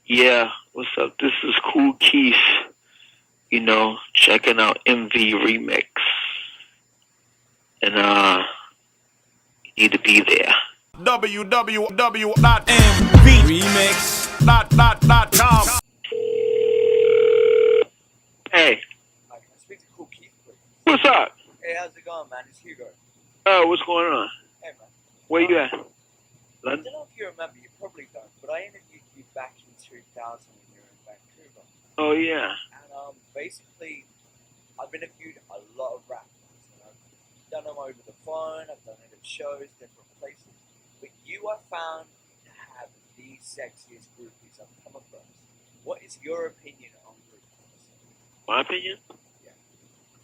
Yeah, what's up? This is Cool Keith. Checking out MV Remix, and you need to be there. www.mvremix.com. Hey, Hi, can I speak to Cool Keith, please? what's up? Hey, how's it going, man? It's Hugo. Oh, what's going on? Hey, man. Where you at? I London? don't know if you remember, you probably don't, but I interviewed you back in 2000 when you were in Vancouver. Oh yeah. And basically, I've interviewed a lot of rappers. I've done them over the phone, I've done it at shows, different places. But you are found to have the sexiest groupies I've come across. What is your opinion on groupies? My opinion? Yeah.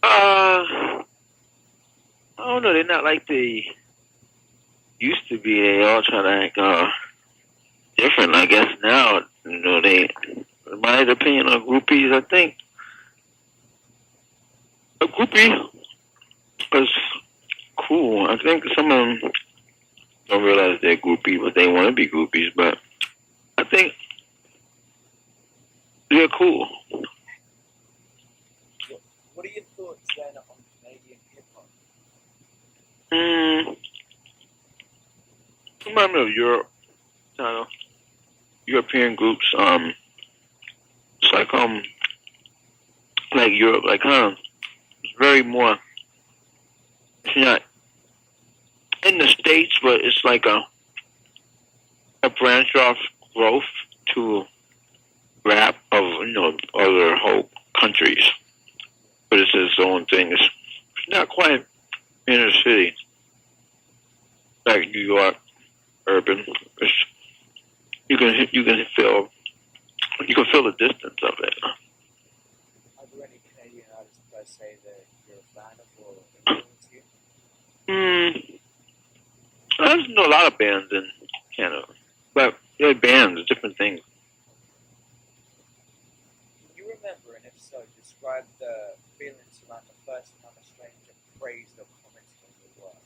I don't know. They're not like they used to be. They all try to act different. I guess now, my opinion on groupies, I think a groupie is cool. I think some of them don't realize they're groupie, but they want to be groupies. But I think they're cool. What are your thoughts then on Canadian hip hop? Remind me of Europe, European groups. It's like Europe, like it's very more. It's not in the States, but it's like a branch off growth to rap of other whole countries. But it's its own thing. It's not quite inner city like New York, urban. You can feel the distance of it. Are there any Canadian artists per se that you're a fan of or influence you? I know a lot of bands in Canada, but they're bands, different things. Can you remember, and if so, describe the feelings around the first time a stranger praised or commented on your work?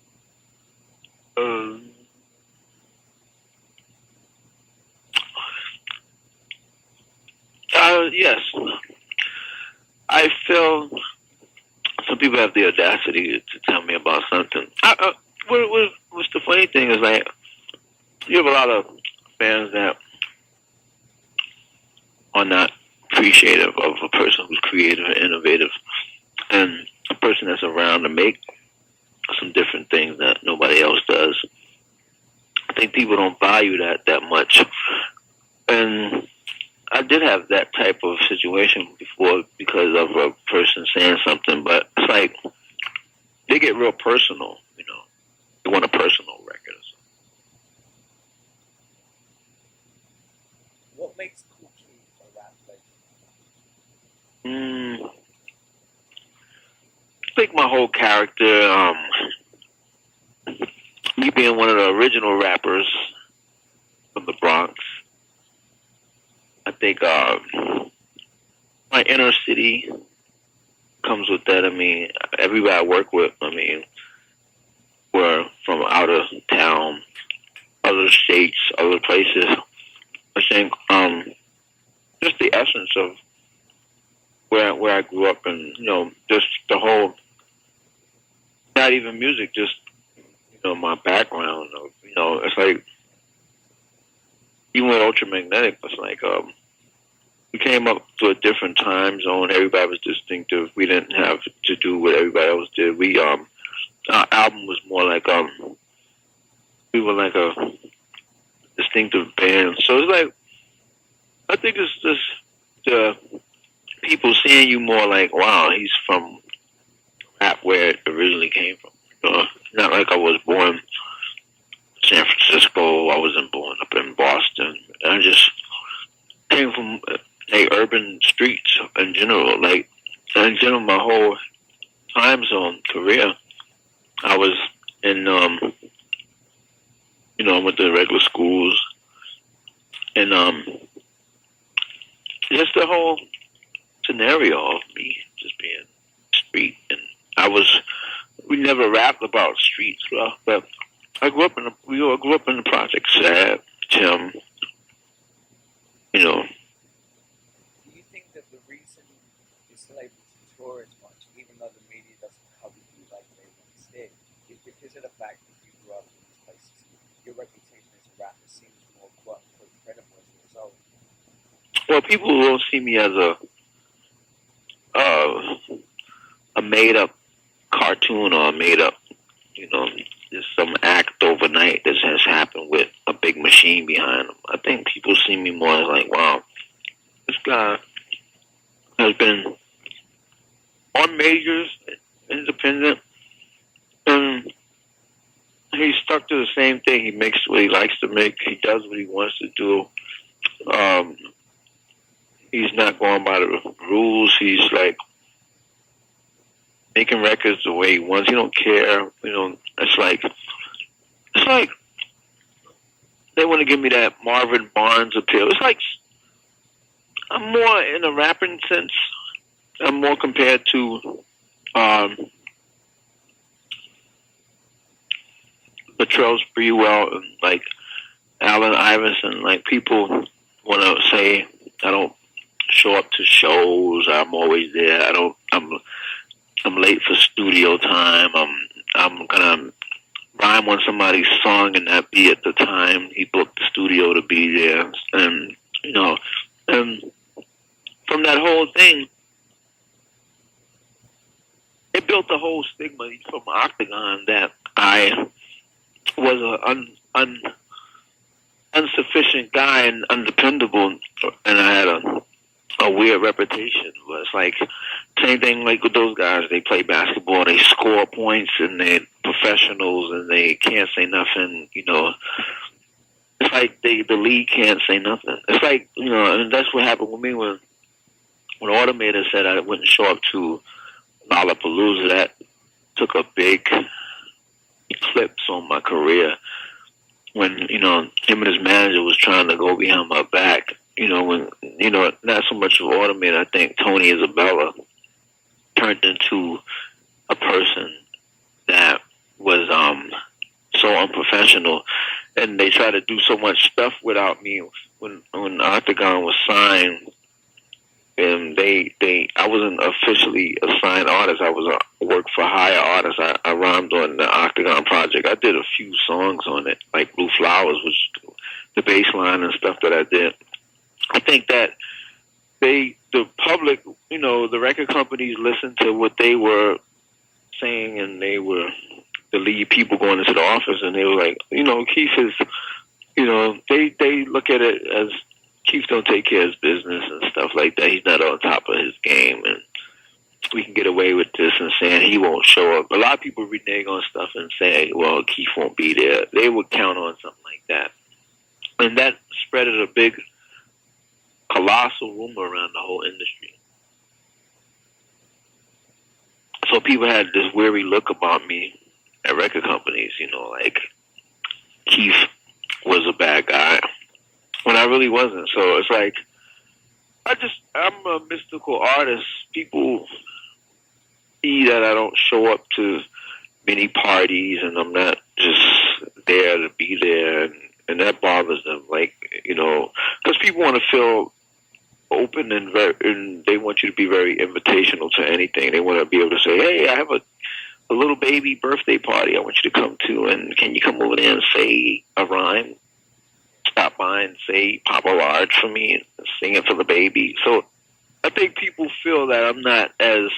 Yes. I feel some people have the audacity to tell me about something. What's the funny thing is, like, you have a lot of fans that are not appreciative of a person who's creative and innovative, and a person that's around to make some different things that nobody else does. I think people don't value that much, and I did have that type of situation before because of a person saying something, but it's like they get real personal, They want a personal record or something. What makes Cool Keith a rap legend? I think my whole character, me being one of the original rappers from the Bronx, I think my inner city comes with that. I mean, everybody I work with, were from out of town, other states, other places. I think just the essence of where I grew up, and just the whole, not even music, just my background. It's like even with Ultramagnetic, it's like we came up to a different time zone. Everybody was distinctive. We didn't have to do what everybody else did. Our album was more like we were like a distinctive band. So it's like, I think it's just the people seeing you more like, wow, he's from rap where it originally came from. Not like I was born in San Francisco. I wasn't born up in Boston. I just came from urban streets in general. Like, in general, my whole time zone career, I was in, I went to regular schools, and just the whole scenario of me just being street, and we never rapped about street stuff, but I grew up we all grew up in the project. Sad, Tim, tour as much, even though the media doesn't cover you like they once did. It's because of the fact that you grew up in these places. Your reputation as a rapper seems more quote unquote credible as a result. Well, people will see me as a made up cartoon or a made up, just some act overnight that has happened with a big machine behind them. I think people see me more as like, wow, this guy has been on majors, independent, and he's stuck to the same thing. He makes what he likes to make. He does what he wants to do. He's not going by the rules. He's like making records the way he wants. He don't care. It's like they want to give me that Marvin Barnes appeal. It's like I'm more in a rapping sense. I'm more compared to Latrell Sprewell and like Allen Iverson. Like people want to say I don't show up to shows. I'm always there. I'm late for studio time. I'm gonna rhyme on somebody's song and not be at the time he booked the studio to be there. And and from that whole thing, it built a whole stigma from Octagon that I was an insufficient guy and undependable, and I had a weird reputation. But it's like same thing like with those guys. They play basketball, they score points, and they're professionals, and they can't say nothing. It's like the league can't say nothing. It's like and that's what happened with me when Automator said I wouldn't show up to Lollapalooza. That took a big eclipse on my career. When him and his manager was trying to go behind my back. When not so much of Automator. I think Tony Isabella turned into a person that was so unprofessional, and they tried to do so much stuff without me. When Octagon was signed, and I wasn't officially a signed artist. I was a work for hire artist. I rhymed on the Octagon project. I did a few songs on it, like Blue Flowers, which the bass line and stuff that I did. I think that the public, the record companies listened to what they were saying, and they were the lead people going into the office, and they were like, Keith is, they look at it as Keith don't take care of his business and stuff like that. He's not on top of his game, and we can get away with this and saying he won't show up. A lot of people renege on stuff and say, well, Keith won't be there. They would count on something like that. And that spreaded a big, colossal rumor around the whole industry. So people had this weary look about me at record companies, like Keith was a bad guy, when I really wasn't. So it's like, I'm a mystical artist. People see that I don't show up to many parties, and I'm not just there to be there, and that bothers them. Like, because people want to feel open and they want you to be very invitational to anything. They want to be able to say, hey, I have a little baby birthday party I want you to come to, and can you come over there and say a rhyme? Stop by and say Papa Large for me and sing it for the baby. So I think people feel that I'm not as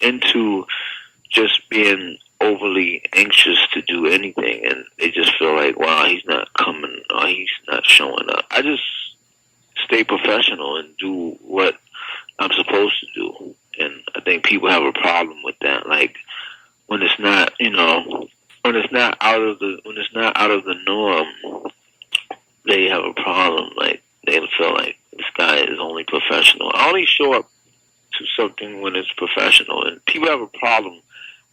into just being overly anxious to do anything, and they just feel like, wow, he's not coming or he's not showing up. I just stay professional and do what I'm supposed to do. And I think people have a problem with that. Like when it's not, when it's not out of the norm, they have a problem. Like they feel like this guy is only professional. I only show up to something when it's professional, and people have a problem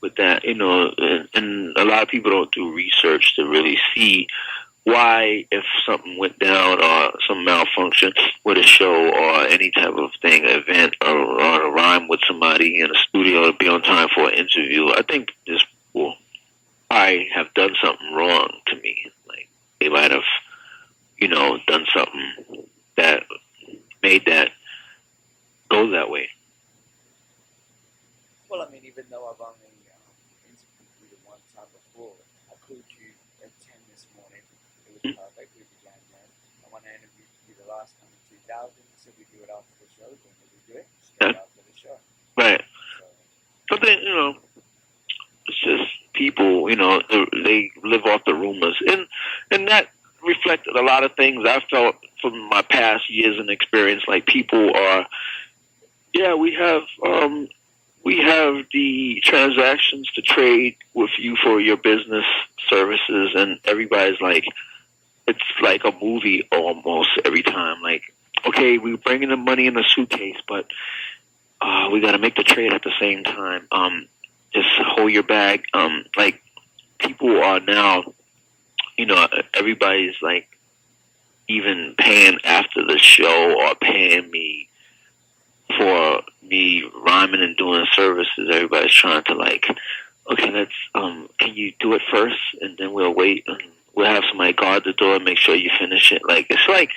with that, and a lot of people don't do research to really see why, if something went down or some malfunction with a show or any type of thing, event, or a rhyme with somebody in a studio to be on time for an interview. I think this people I have done something wrong to me. Like they might have, done something that made that go that way. podcast in the 2000s. So we do it after the show, then we do it Yeah. straight after the show. Right. So, But then, it's just people, they live off the rumors. And that reflected a lot of things I felt from my past years and experience. Like people are, yeah, we have the transactions to trade with you for your business services, and everybody's like, it's like a movie almost every time. Like, okay, we're bringing the money in the suitcase, but we got to make the trade at the same time. Just hold your bag. Like people are now, everybody's like even paying after the show or paying me for me rhyming and doing services. Everybody's trying to like, okay, let's, can you do it first, and then we'll wait and we'll have somebody guard the door and make sure you finish it. Like, it's like,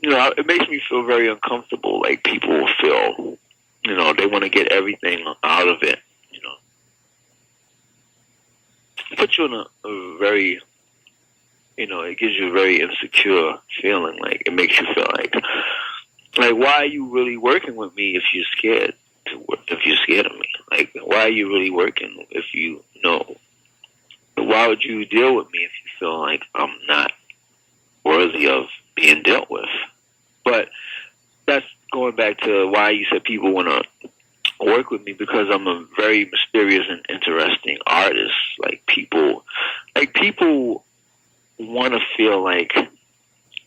it makes me feel very uncomfortable. Like people feel, they want to get everything out of it. It puts you in a very, it gives you a very insecure feeling. Like it makes you feel like why are you really working with me if you're scared if you're scared of me? Like, why are you really working if you know? Why would you deal with me if you feel like I'm not worthy of being dealt with? But that's going back to why you said people want to work with me, because I'm a very mysterious and interesting artist. Like people want to feel like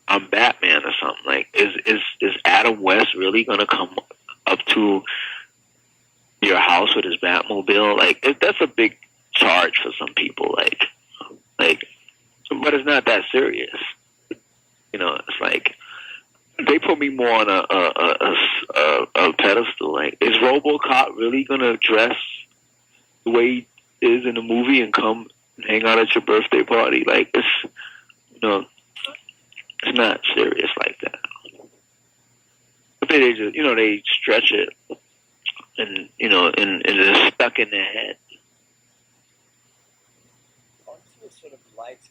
I'm Batman or something. Like, is Adam West really gonna come up to your house with his Batmobile? Like, that's a big charge for some people. Like, but it's not that serious. It's like they put me more on a pedestal. Like, is RoboCop really gonna dress the way he is in the movie and come and hang out at your birthday party? Like, it's it's not serious like that. But they just they stretch it, and and it's stuck in their head. onto a sort of light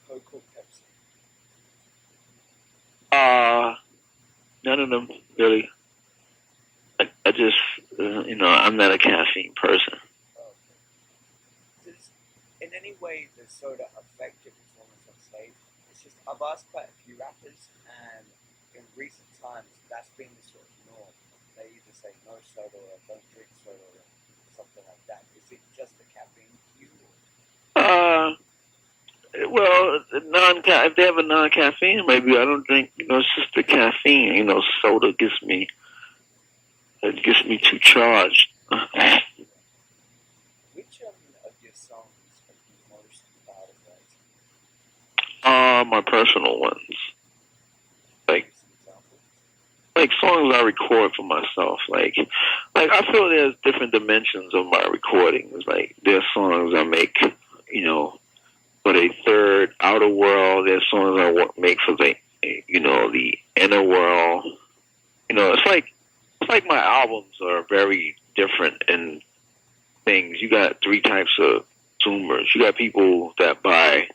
note, Cocoa Pepsi. None of them really. I just I'm not a caffeine person. Does in any way the soda affect your performance on stage? It's just I've asked quite a few rappers, and in recent times that's been the sort of norm. They either say no soda or don't drink soda or something like that. Is it just the caffeine for you? Well, if they have a non-caffeine, maybe I don't drink. It's just the caffeine. Soda gets me too charged. Which of your songs are you most proud of writing? My personal ones, like Some examples. like songs I record for myself. Like I feel there's different dimensions of my recordings. Like, there's songs I make, for the third outer world. There's songs I make for the the inner world. It's like my albums are very different in things. You got three types of consumers. You got people that buy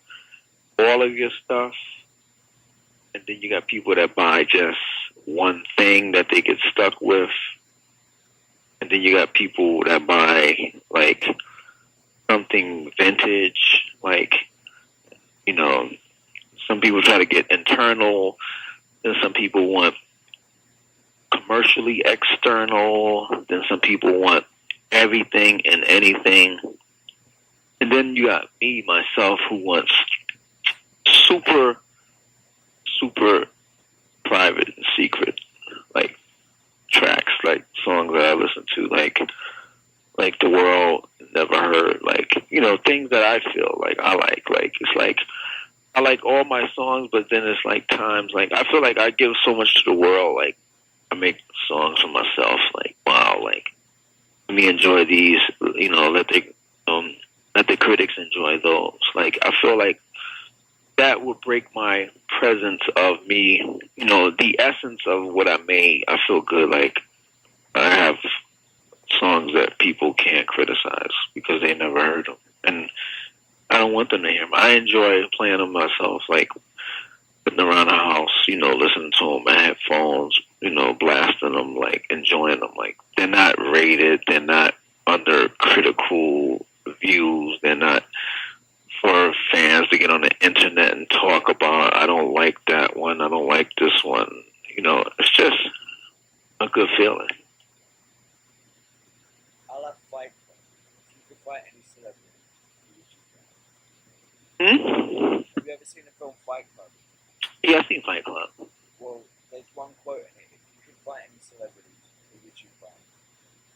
all of your stuff, and then you got people that buy just one thing that they get stuck with, and then you got people that buy like something vintage. Like, some people try to get internal, and some people want commercially external, then some people want everything and anything, and then you got me, myself, who wants super private and secret, like tracks, like songs that I listen to, like The World Never Heard, like things that I feel like I like. Like, it's like I like all my songs, but then it's like times, like I feel like I give so much to the world. Like, I make songs for myself. Like, wow, like, let me enjoy these. Let the critics enjoy those. Like, I feel like that would break my presence of me. The essence of what I made. I feel good. Like, I have songs that people can't criticize because they never heard them, and I don't want them to hear them. I enjoy playing them myself. Like, sitting around the house, listening to them. I had phones, blasting them, like enjoying them. Like they're not rated, they're not under critical views, they're not for fans to get on the internet and talk about. I don't like that one. I don't like this one. It's just a good feeling. I love Fight Club. If you could fight any celebrity, who would you fight? Have you ever seen the film Fight Club? Yeah, I've seen Fight Club. Well, there's one quote in it. If you could fight any celebrity, who would you fight?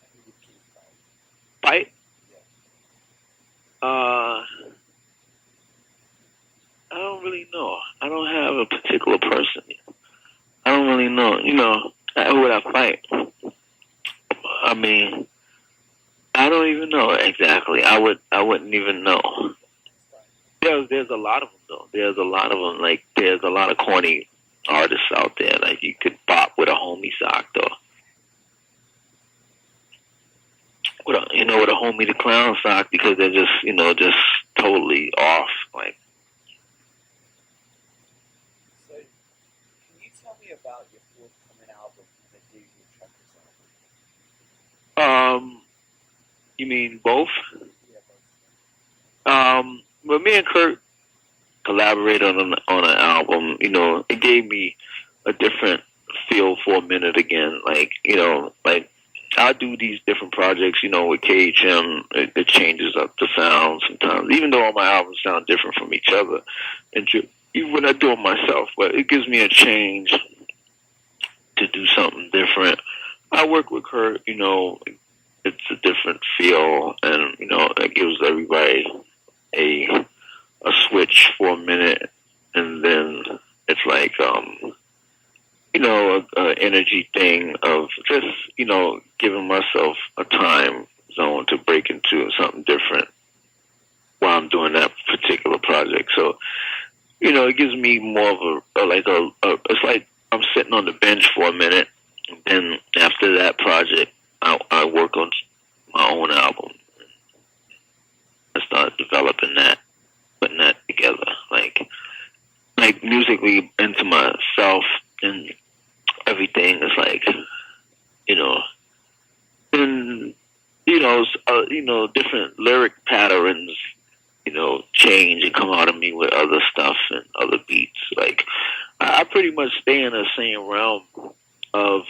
And who would you fight? Fight? Yeah. I don't really know. I don't have a particular person. I don't really know. Who would I fight? I mean, I don't even know exactly. I wouldn't even know. There's a lot of them though. There's a lot of them. Like there's a lot of corny artists out there. Like you could bop with a homie sock though. With a homie the clown sock, because they're just just totally off. Like. So, can you tell me about your forthcoming album, The Diesel Truckers album? You mean both? Yeah, both. But me and Kurt collaborated on an album. It gave me a different feel for a minute again. Like I do these different projects, with KHM, it changes up the sound sometimes, even though all my albums sound different from each other. And even when I do it myself, but it gives me a change to do something different. I work with Kurt, it's a different feel, and, it gives everybody a switch for a minute, and then it's like, a energy thing of just, giving myself a time zone to break into something different while I'm doing that particular project. So, it gives me more of it's like I'm sitting on the bench for a minute, and then after that project, I work on my own album. I start developing that, putting that together, like musically into myself and everything is like, and different lyric patterns, change and come out of me with other stuff and other beats. Like I pretty much stay in the same realm of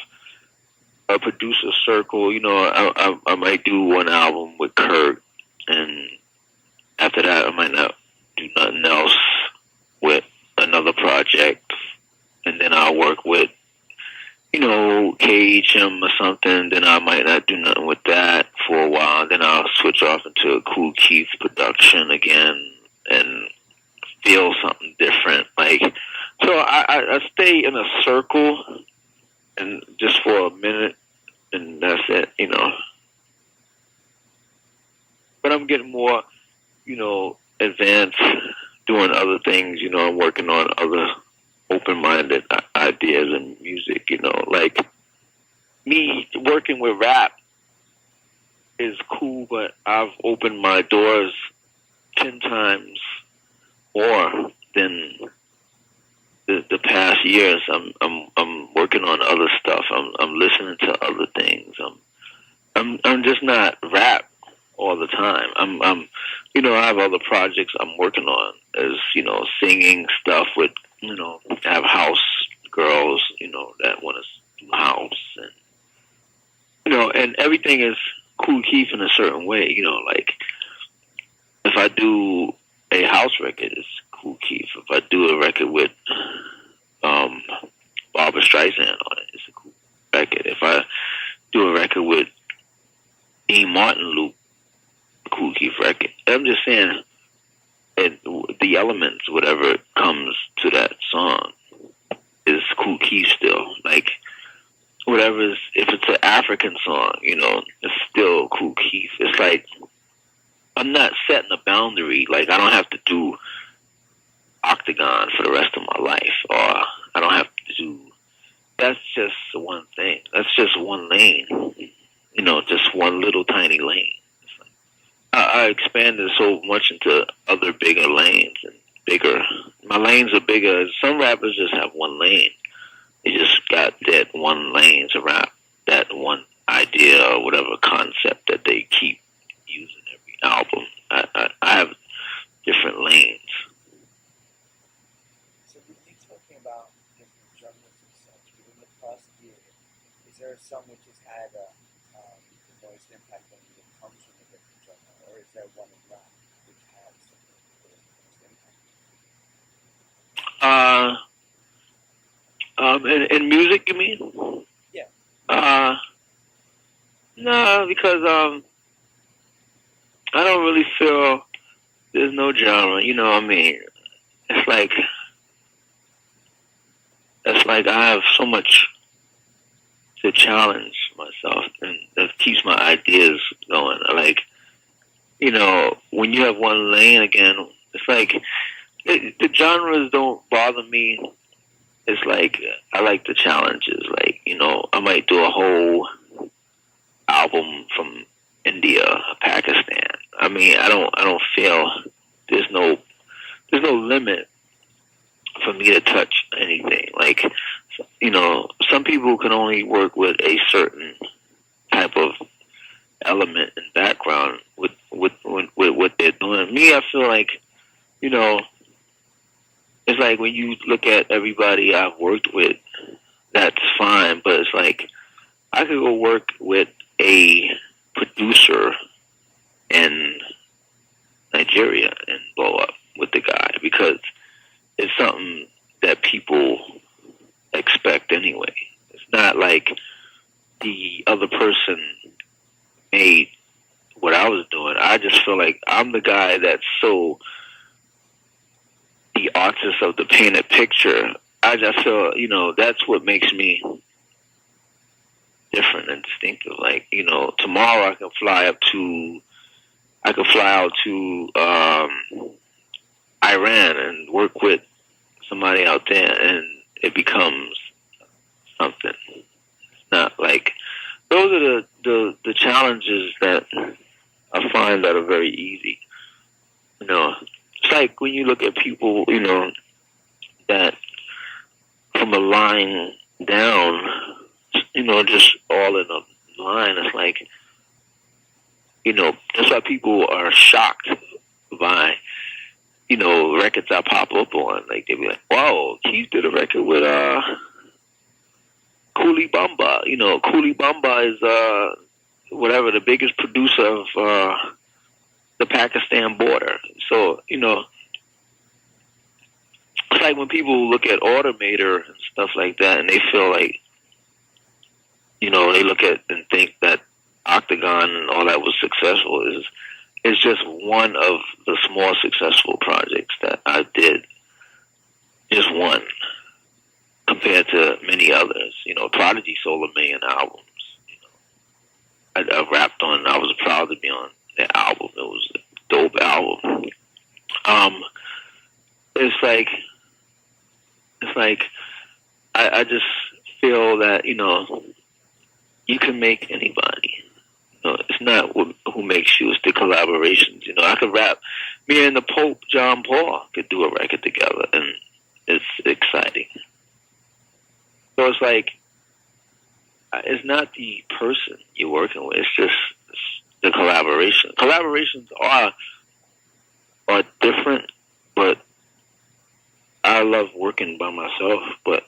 a producer circle. I might do one album with Kurt, and after that, I might not do nothing else with another project, and then I'll work with KHM or something, then I might not do nothing with that for a while. Then I'll switch off into a Kool Keith production again and feel something different. Like, so I stay in a circle and just for a minute, and that's it, But I'm getting more, advanced doing other things. I'm working on other open-minded ideas and music, like me working with rap is cool, but I've opened my doors 10 times more than the past years. I'm working on other stuff. I'm listening to other things. I'm just not rap all the time. I have other projects I'm working on as, singing stuff with, have house girls, that want to do house, and, and everything is Kool Keith in a certain way, like if I do a house record, it's Kool Keith. If I do a record with, Barbra Streisand on it, it's a cool record. If I do a record with Dean Martin loop, Kool Keith record. I'm just saying, the elements, whatever comes to that song, is Kool Keith still. Like, whatever is, if it's an African song, it's still Kool Keith. It's like, I'm not setting a boundary. Like, I don't have to do Octagon for the rest of my life, or I don't have to do, that's just one thing. That's just one lane, just one little tiny lane. I expanded so much into other bigger lanes and bigger my lanes are bigger. Some rappers just have one lane. They just got that one lane to rap, that one idea or whatever concept that they keep using every album. I have different lanes. So with you talking about different genres and such, within the past year, is there some which has had the most impact on you that comes from a different genre, or is there one in rap which has the most impact? In music, you mean? Yeah. No, because I don't really feel there's no genre. You know, what I mean, it's like I have so much to challenge myself, and that keeps my ideas going. Like, you know, when you have one lane again, it's like the genres don't bother me. It's like I like the challenges. Like, you know, I might do a whole album from India, Pakistan. I mean, I don't feel there's no limit for me to touch anything. Like, you know, some people can only work with a certain type of element and background with what they're doing. Me, I feel like, you know, it's like when you look at everybody I've worked with, that's fine, but it's like I could go work with a producer in Nigeria and blow up with the guy because it's something that people expect anyway. It's not like the other person made what I was doing. I just feel like I'm the guy that's so the artist of the painted picture. I just feel, you know, that's what makes me different and distinctive. Like, you know, tomorrow I can fly out to Iran and work with somebody out there, and it becomes something. It's not like those are the challenges that I find that are very easy. You know, it's like when you look at people, you know, that from a line down, you know, just all in a line. It's like, you know, that's why people are shocked by, you know, records I pop up on. Like, they be like, wow, Keith did a record with Cooley Bamba. You know, Cooley Bamba is whatever, the biggest producer of the Pakistan border. So, you know, it's like when people look at Automator and stuff like that, and they feel like, you know, they look at and think that Octagon and all that was successful. Is just one of the small successful projects that I did. Just one compared to many others. You know, Prodigy sold 1 million albums. You know, I rapped on. I was proud to be on that album. It was a dope album. It's like I just feel that, you know, you can make anybody. You know, it's not who makes you, it's the collaborations. You know, I could rap. Me and the Pope, John Paul, could do a record together, and it's exciting. So it's like, it's not the person you're working with, it's just the collaboration. Collaborations are different, but I love working by myself, but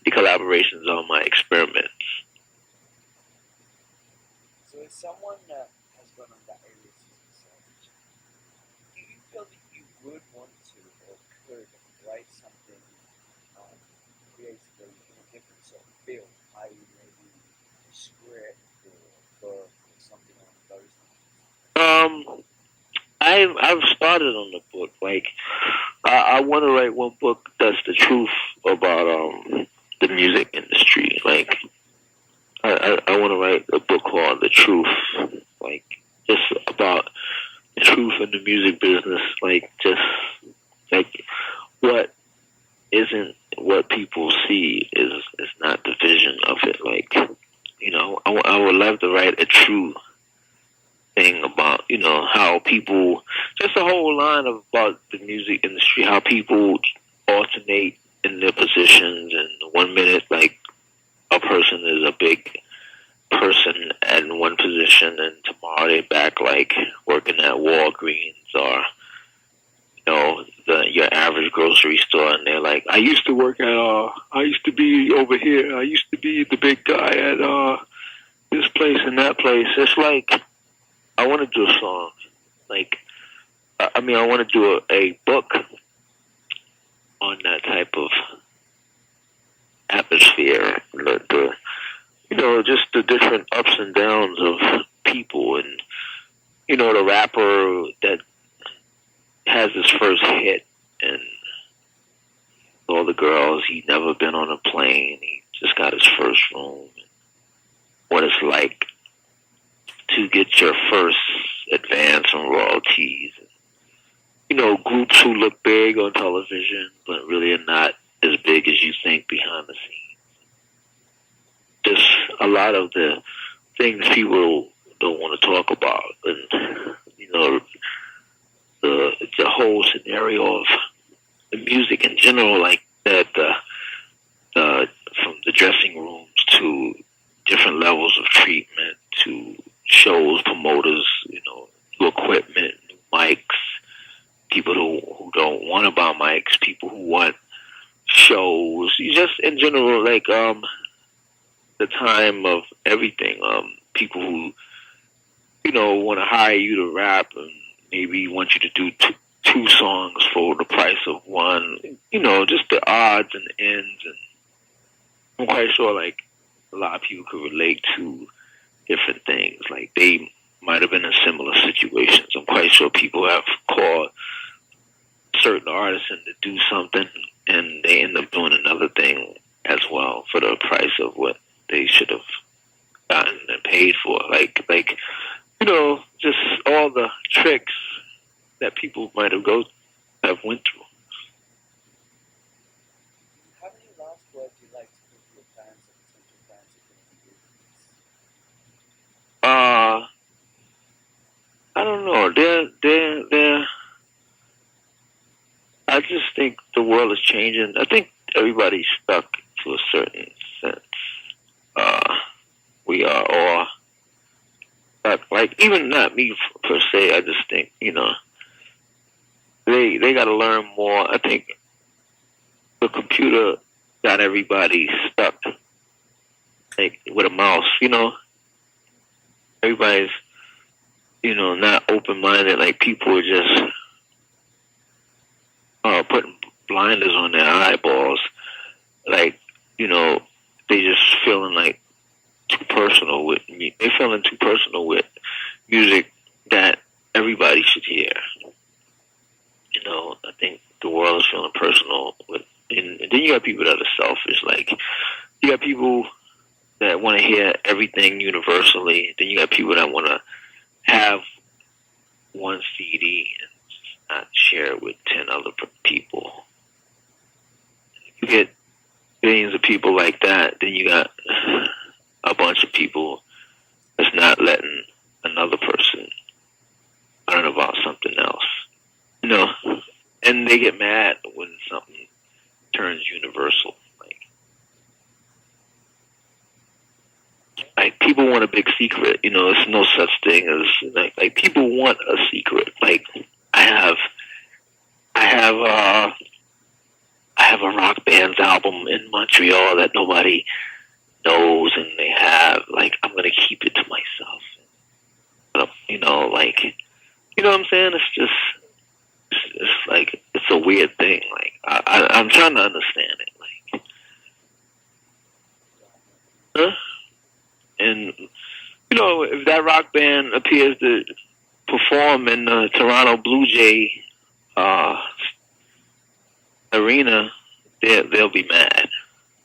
the collaborations are my experiments. So as someone that has gone on that area research, do you feel that you would want to or could write something creatively in a different sort of field, i.e. maybe a script or a book or something along those lines? I've started on the book. Like, I want to write one book that's the truth about the music industry. Like, I want to write a book called The Truth, like, just about the truth in the music business. Like, just like what isn't what people see is not the vision of it. Like, you know, I would love to write a true thing about, you know, how people, just a whole line about the music industry, how people alternate in their positions, and 1 minute like a person is a big person in one position, and tomorrow they're back like working at Walgreens or your average grocery store, and they're like, I used to work at I used to be over here, I used to be the big guy at this place and that place. It's like I want to do a song, like I want to do a book on that type of atmosphere, just the different ups and downs of people, and the rapper that has his first hit, and all the girls, he'd never been on a plane, he just got his first room, what it's like to get your first advance on royalties, groups who look big on television but really are not as big as you think behind the scenes. Just a lot of the things people don't want to talk about, and the whole scenario of the music in general, like that, from the dressing rooms to different levels of treatment to shows, promoters, new equipment, new mics, people who don't want to buy mics, people who want shows, just in general, like the time of everything. People who want to hire you to rap and maybe want you to do two songs for the price of one. Just the odds and ends, and I'm quite sure like a lot of people could relate to different things. Like they might have been in similar situations. I'm quite sure people have called certain artists in to do something, and they end up doing another thing as well for the price of what they should have gotten and paid for. Like just all the tricks that people might have went through. How many last words do you like to give your fans and potential fans I don't know. They're I just think the world is changing. I think everybody's stuck to a certain sense. We are all stuck. Like, even not me per se, I just think, they got to learn more. I think the computer got everybody stuck, like, with a mouse, Everybody's, not open-minded. Like, people are just putting blinders on their eyeballs. Like, they just feeling like too personal with me. They're feeling too personal with music that everybody should hear. I think the world is feeling personal with, and then you got people that are selfish. Like, you got people that want to hear everything universally. Then you got people that want to have one CD and not share it with 10 other people. If you get billions of people like that, then you got a bunch of people that's not letting another person learn about something else. And they get mad when something turns universal. Like people want a big secret. There's no such thing as like people want a secret. Like I have a rock band's album in Montreal that nobody knows, and they have, like, I'm gonna keep it to myself. But, you know what I'm saying? It's just, it's like, it's a weird thing. Like, I'm trying to understand it. Like, huh? And, if that rock band appears to perform in the Toronto Blue Jay arena, they'll be mad.